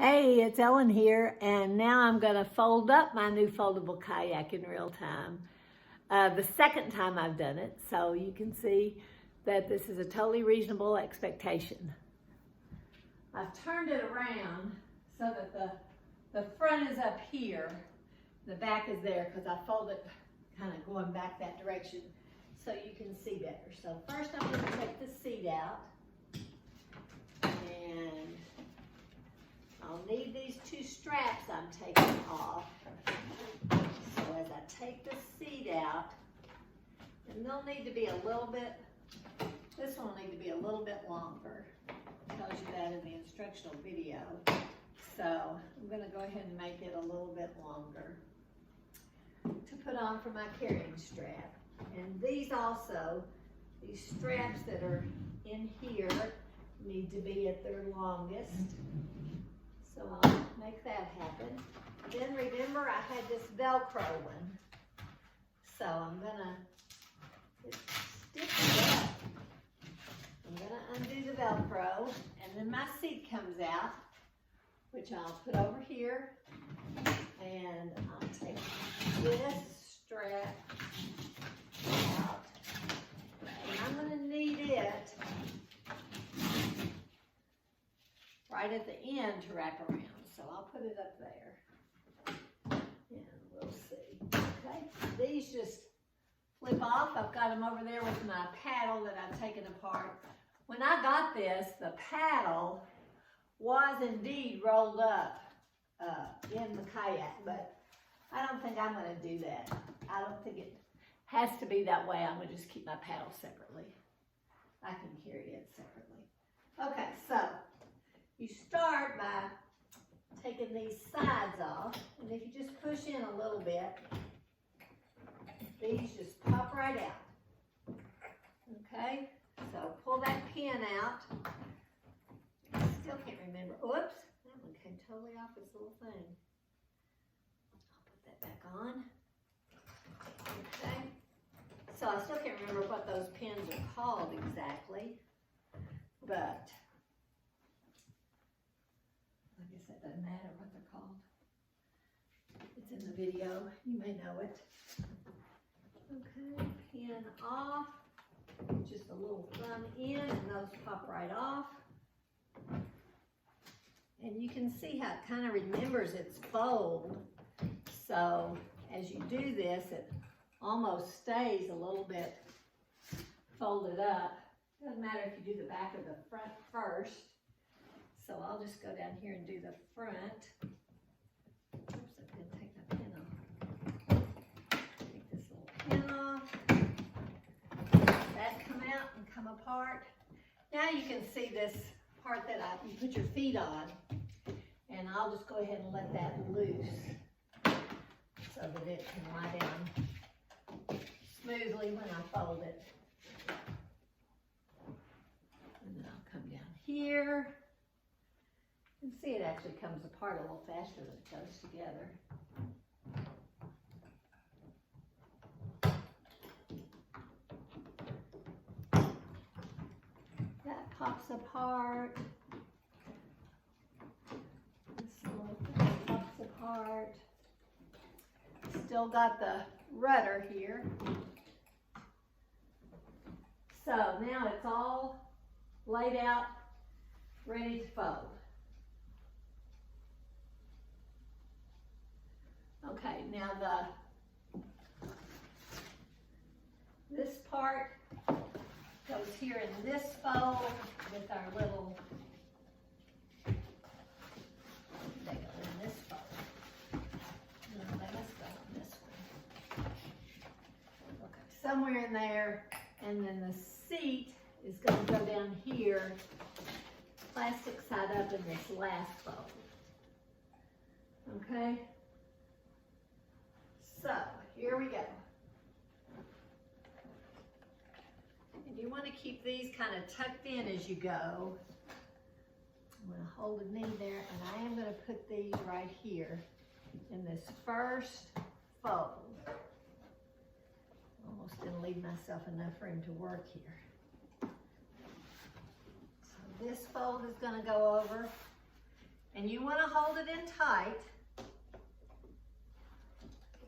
Hey, it's Ellen here, and now I'm going to fold up my new foldable kayak in real time. The second time I've done it, so you can see that this is a totally reasonable expectation. I've turned it around so that the front is up here, the back is there because I fold it kind of going back that direction so you can see better. So first I'm going to take the seat out, and I'll need these two straps I'm taking off. So as I take the seat out, and they'll need to be a little bit, this one will need to be a little bit longer. It tells you that in the instructional video. So I'm going to go ahead and make it a little bit longer to put on for my carrying strap. And these also, these straps that are in here need to be at their longest. So I'll make that happen. Then remember I had this Velcro one. So I'm gonna stick it up. I'm gonna undo the Velcro, and then my seat comes out, which I'll put over here. And I'll take this strap out. And I'm gonna need it right at the end to wrap around. So I'll put it up there. And we'll see. Okay, these just flip off. I've got them over there with my paddle that I've taken apart. When I got this, the paddle was indeed rolled up in the kayak, but I don't think I'm going to do that. I don't think it has to be that way. I'm going to just keep my paddle separately. I can carry it separately. Okay, so you start by taking these sides off, and if you just push in a little bit, these just pop right out. Okay, so pull that pin out. I still can't remember. Oops, that one came totally off its little thing. I'll put that back on. Okay, so I still can't remember what those pins are called exactly, but I guess that doesn't matter what they're called. It's in the video. You may know it. Okay, pin off. Just a little thumb in, and those pop right off. And you can see how it kind of remembers its fold. So as you do this, it almost stays a little bit folded up. Doesn't matter if you do the back or the front first. So I'll just go down here and do the front. Oops, I didn't take my pin off. Take this little pin off. That come out and come apart. Now you can see this part that you put your feet on. And I'll just go ahead and let that loose so that it can lie down smoothly when I fold it. And then I'll come down here. You can see it actually comes apart a little faster than it goes together. That pops apart. This little thing pops apart. Still got the rudder here. So now it's all laid out, ready to fold. Okay, now this part goes here in this fold with our little, they go in this fold. No, they must go in this one. Okay, somewhere in there, and then the seat is going to go down here, plastic side up in this last fold. Okay? So, here we go. And you want to keep these kind of tucked in as you go. I'm going to hold a knee there, and I am going to put these right here in this first fold. Almost didn't leave myself enough room to work here. So this fold is going to go over, And you want to hold it in tight.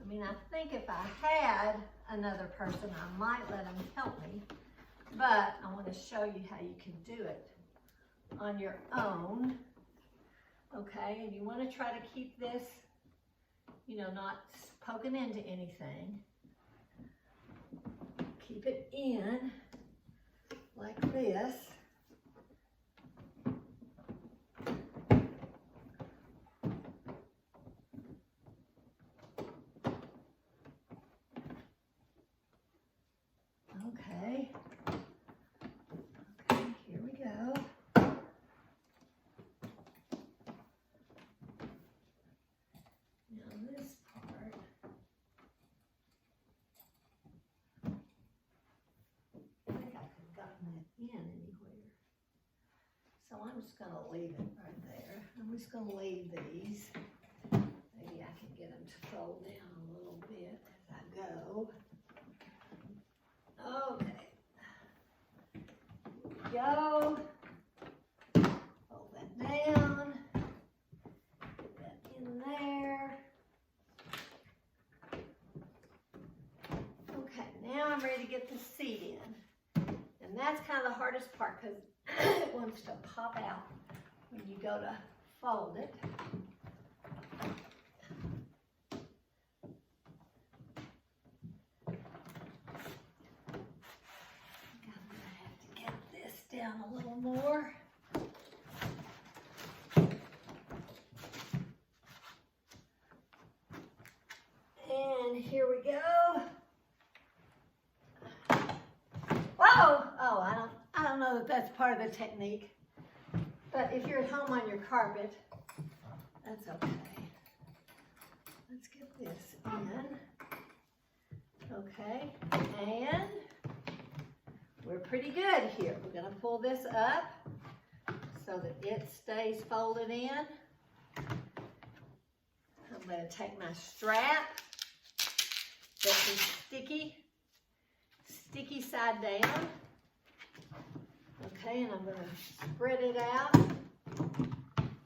I mean, I think if I had another person, I might let them help me. But I want to show you how you can do it on your own. Okay, and you want to try to keep this, you know, not poking into anything. Keep it in like this. Okay. Okay, here we go. Now this part, I think I could have gotten that in anywhere. So I'm just going to leave it right there. I'm just going to leave these. Maybe I can get them to fold down a little bit as I go. Okay. Go. Fold that down. Put that in there. Okay, now I'm ready to get the seat in. And that's kind of the hardest part because it wants to pop out when you go to fold it. Down a little more. And here we go. Whoa! Oh, I don't know that that's part of the technique. But if you're at home on your carpet, that's okay. Let's get this in. Okay, and we're pretty good here. We're going to pull this up so that it stays folded in. I'm going to take my strap that is sticky side down. Okay, and I'm going to spread it out.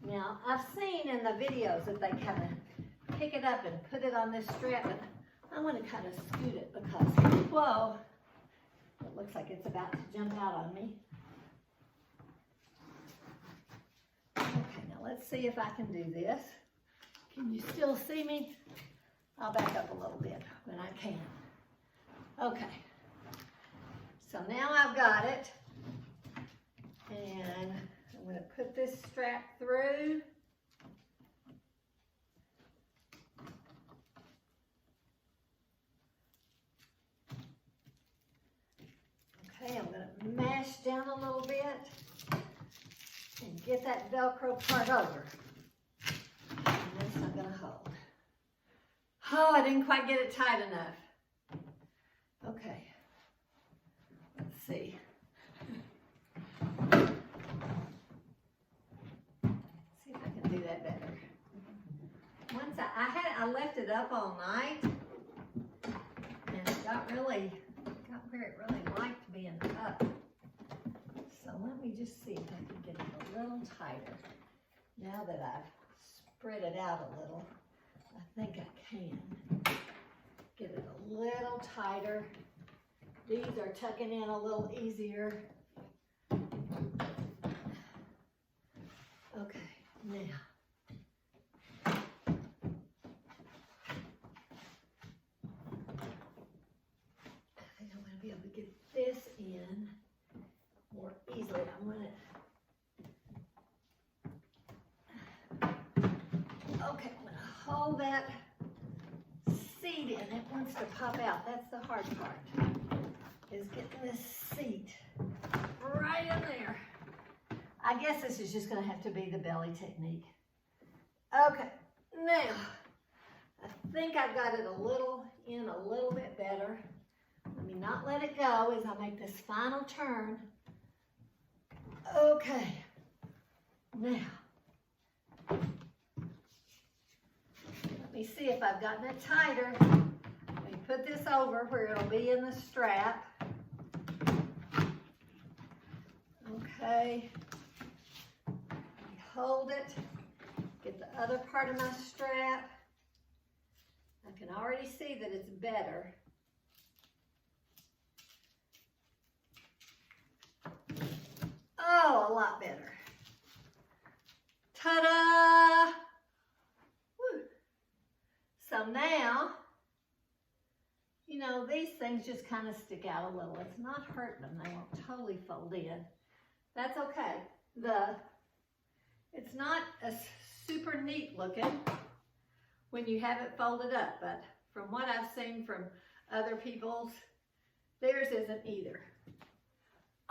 Now, I've seen in the videos that they kind of pick it up and put it on this strap, but I want to kind of scoot it because, whoa, it looks like it's about to jump out on me. Okay, now let's see if I can do this. Can you still see me? I'll back up a little bit when I can. Okay, so now I've got it. And I'm going to put this strap through. Okay, I'm going to mash down a little bit and get that Velcro part over. And this I'm going to hold. Oh, I didn't quite get it tight enough. Okay, let's see. See if I can do that better. Once I left it up all night, and it got where it really liked being up. So let me just see if I can get it a little tighter. Now that I've spread it out a little, I think I can get it a little tighter. These are tucking in a little easier. Okay, now. Be able to get this in more easily. I want it. Okay, I'm going to hold that seat in. It wants to pop out. That's the hard part, is getting this seat right in there. I guess this is just going to have to be the belly technique. Okay, now I think I've got it a little bit better. Let me not let it go as I make this final turn. Okay, now, let me see if I've gotten it tighter. Let me put this over where it'll be in the strap. Okay, hold it, other part of my strap. I can already see that it's better. Oh, a lot better. Ta-da! Woo. So now, you know, these things just kind of stick out a little. It's not hurting them. They won't totally fold in. That's okay. It's not a super neat looking when you have it folded up, but from what I've seen from other people's, theirs isn't either.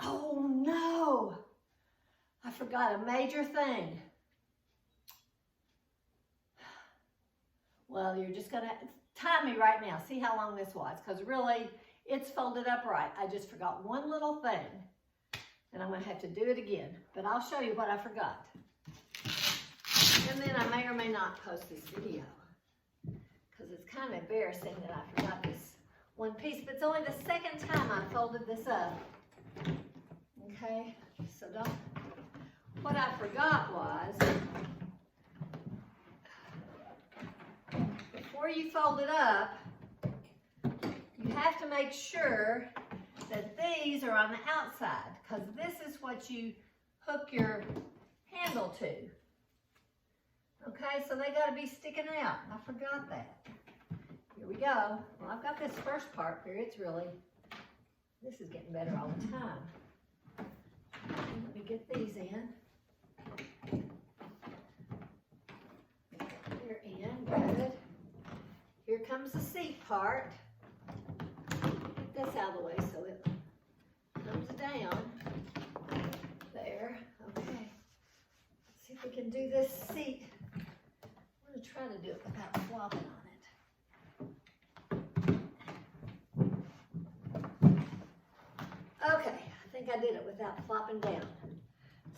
Oh no, I forgot a major thing. Well, you're just gonna time me right now, see how long this was, because really, it's folded up right. I just forgot one little thing, and I'm gonna have to do it again, but I'll show you what I forgot. And then I may or may not post this video, because it's kind of embarrassing that I forgot this one piece, but it's only the second time I folded this up. Okay, so what I forgot was, before you fold it up, you have to make sure that these are on the outside, because this is what you hook your handle to. Okay, so they got to be sticking out. I forgot that. Here we go. Well, I've got this first part here. This is getting better all the time. Let me get these in. They're in, good. Here comes the seat part. Get this out of the way so it comes down. There, okay. Let's see if we can do this seat. I'm going to try to do it without flopping on it. Okay, I think I did it without flopping down.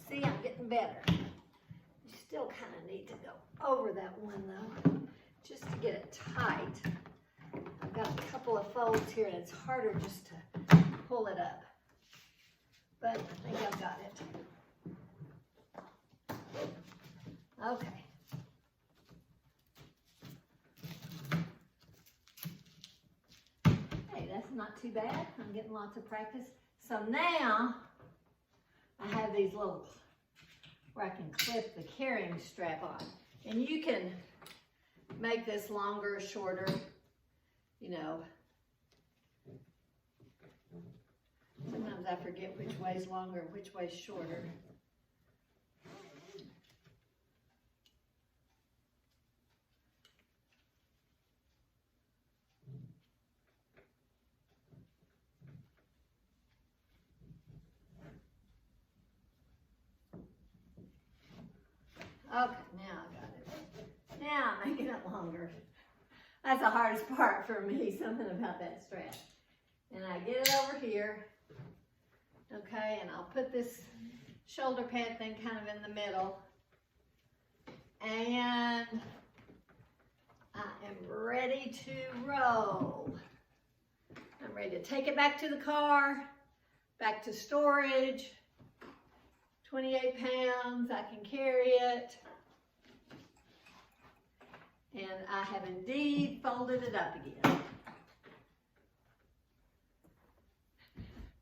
See, I'm getting better. You still kind of need to go over that one though, just to get it tight. I've got a couple of folds here and it's harder just to pull it up. But I think I've got it. Okay. That's not too bad. I'm getting lots of practice. So now I have these little where I can clip the carrying strap on. And you can make this longer or shorter, you know. Sometimes I forget which way's longer and which way's shorter. Okay, now I got it. Now I'm making it longer. That's the hardest part for me, something about that strap. And I get it over here, okay, and I'll put this shoulder pad thing kind of in the middle. And I am ready to roll. I'm ready to take it back to the car, back to storage. 28 pounds, I can carry it. And I have indeed folded it up again.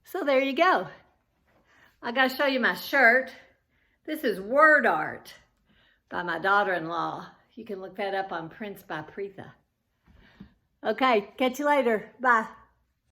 So there you go. I gotta show you my shirt. This is Word Art by my daughter-in-law. You can look that up on Prints by Preetha. Okay, catch you later. Bye.